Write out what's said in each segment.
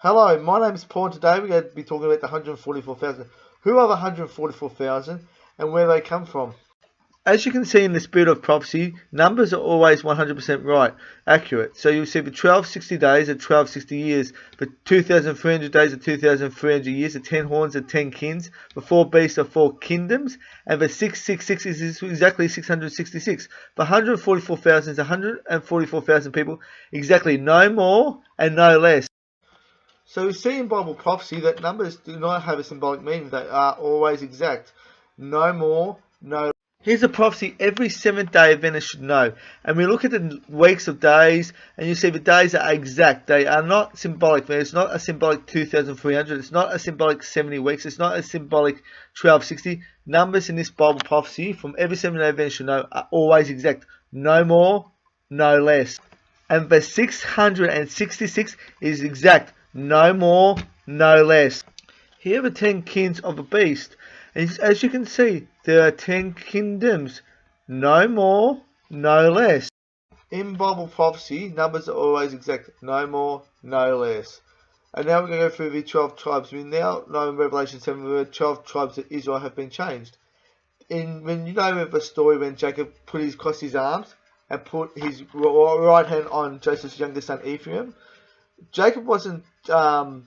Hello, my name is Paul and today we're going to be talking about the 144,000. Who are the 144,000 and where they come from? As you can see in the spirit of prophecy, numbers are always 100% right, accurate. So you'll see the 1260 days are 1260 years, the 2,300 days are 2,300 years, the 10 horns are 10 kings, the 4 beasts are 4 kingdoms, and the 666 is exactly 666. The 144,000 is 144,000 people, exactly, no more and no less. So we see in Bible prophecy that numbers do not have a symbolic meaning. They are always exact. No more, no. Here's a prophecy every seventh day Adventist should know. And we look at the weeks of days, and you see the days are exact. They are not symbolic. There's not a symbolic 2,300. It's not a symbolic 70 weeks. It's not a symbolic 1260. Numbers in this Bible prophecy from every seventh day Adventist should know are always exact. No more, no less. And the 666 is exact. No more, no less. Here are the 10 kings of the beast. And as you can see, there are 10 kingdoms. No more, no less. In Bible prophecy, numbers are always exact. No more, no less. And now we're going to go through the 12 tribes. We now know in Revelation 7 the 12 tribes of Israel have been changed. When you know the story when Jacob crossed his arms and put his right hand on Joseph's youngest son Ephraim, Jacob wasn't doing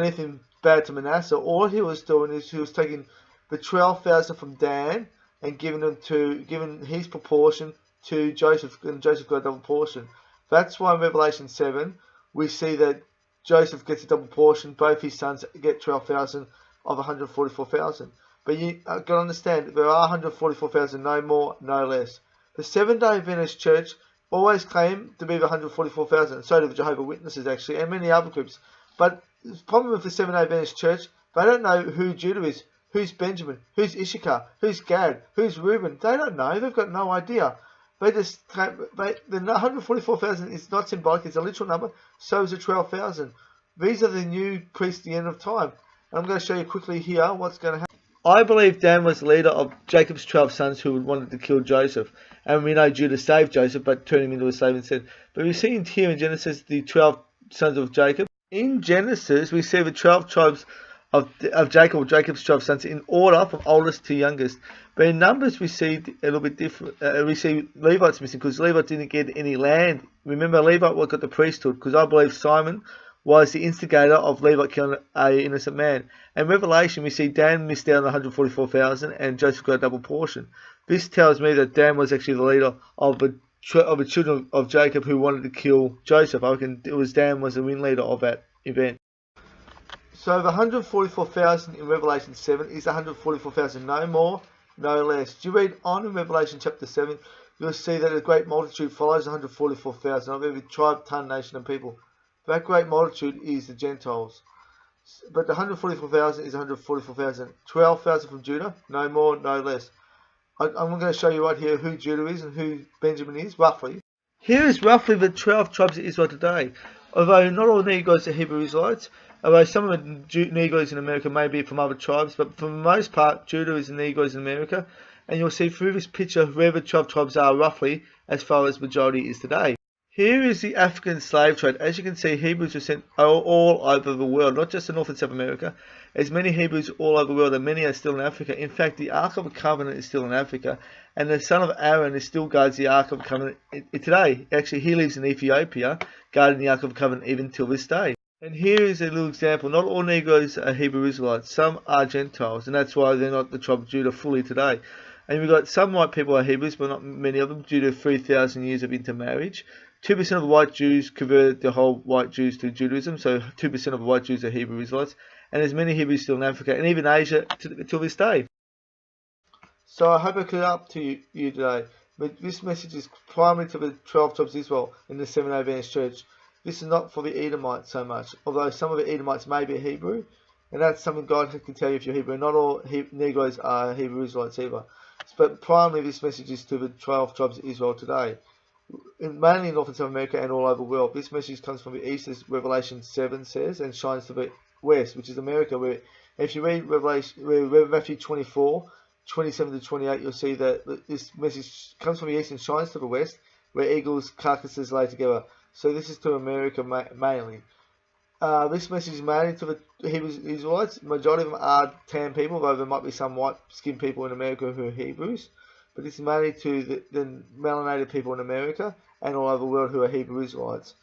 anything bad to Manasseh. All he was doing is he was taking the 12,000 from Dan and giving his proportion to Joseph, and Joseph got a double portion. That's why in Revelation 7 we see that Joseph gets a double portion. Both his sons get 12,000 of 144,000. But you got to understand, there are 144,000, no more, no less. The Seventh-day Adventist Church always claim to be the 144,000. So do the Jehovah's Witnesses actually, and many other groups. But the problem with the Seventh-day Adventist Church, they don't know who Judah is, who's Benjamin, who's Issachar, who's Gad, who's Reuben. They don't know. They've got no idea. They just claim, the 144,000 is not symbolic. It's a literal number. So is the 12,000. These are the new priests at the end of time. And I'm going to show you quickly here what's going to happen. I believe Dan was the leader of Jacob's 12 sons who wanted to kill Joseph. And we know Judah saved Joseph, but turned him into a slave instead. But we see here in Genesis the 12 sons of Jacob. In Genesis, we see the 12 tribes of Jacob, or Jacob's 12 sons, in order from oldest to youngest. But in Numbers, we see a little bit different. We see Levites missing because Levi didn't get any land. Remember, Levi got the priesthood because I believe Simon was the instigator of Levi killing an innocent man. In Revelation, we see Dan missed out on 144,000 and Joseph got a double portion. This tells me that Dan was actually the leader of the children of Jacob who wanted to kill Joseph. I reckon it was Dan was the ringleader of that event. So the 144,000 in Revelation 7 is 144,000, no more, no less. Do you read on in Revelation chapter 7, you'll see that a great multitude follows 144,000 of every tribe, tongue, nation and people. That great multitude is the Gentiles. But the 144,000 is 144,000. 12,000 from Judah, no more, no less. I'm going to show you right here who Judah is and who Benjamin is, roughly. Here is roughly the 12 tribes of Israel today. Although not all Negroes are Hebrew Israelites, although some of the Negroes in America may be from other tribes, but for the most part, Judah is the Negroes in America. And you'll see through this picture where the 12 tribes are roughly as far as majority is today. Here is the African slave trade. As you can see, Hebrews were sent all over the world, not just in North and South America. There's many Hebrews all over the world, and many are still in Africa. In fact, the Ark of the Covenant is still in Africa, and the son of Aaron is still guards the Ark of the Covenant today. Actually, he lives in Ethiopia, guarding the Ark of the Covenant even till this day. And here is a little example. Not all Negroes are Hebrew Israelites. Some are Gentiles, and that's why they're not the tribe of Judah fully today. And we've got some white people are Hebrews, but not many of them, due to 3,000 years of intermarriage. 2% of the white Jews converted the whole white Jews to Judaism, so 2% of the white Jews are Hebrew Israelites, and there's many Hebrews still in Africa, and even Asia till this day. So I hope I cleared up to you today. But this message is primarily to the 12 tribes of Israel in the Seventh-day Adventist Church. This is not for the Edomites so much, although some of the Edomites may be Hebrew, and that's something God can tell you if you're Hebrew. Not all Negroes are Hebrew Israelites either. But primarily this message is to the 12 tribes of Israel today. Mainly in North and South America and all over the world. This message comes from the east, as Revelation 7 says, and shines to the west, which is America. Where, if you read Matthew 24, 27 to 28, you'll see that this message comes from the east and shines to the west, where eagles' carcasses lay together. So this is to America mainly. This message is mainly to the Hebrews Israelites. Majority of them are tan people, though there might be some white-skinned people in America who are Hebrews. But it's mainly to the melanated people in America and all over the world who are Hebrew Israelites.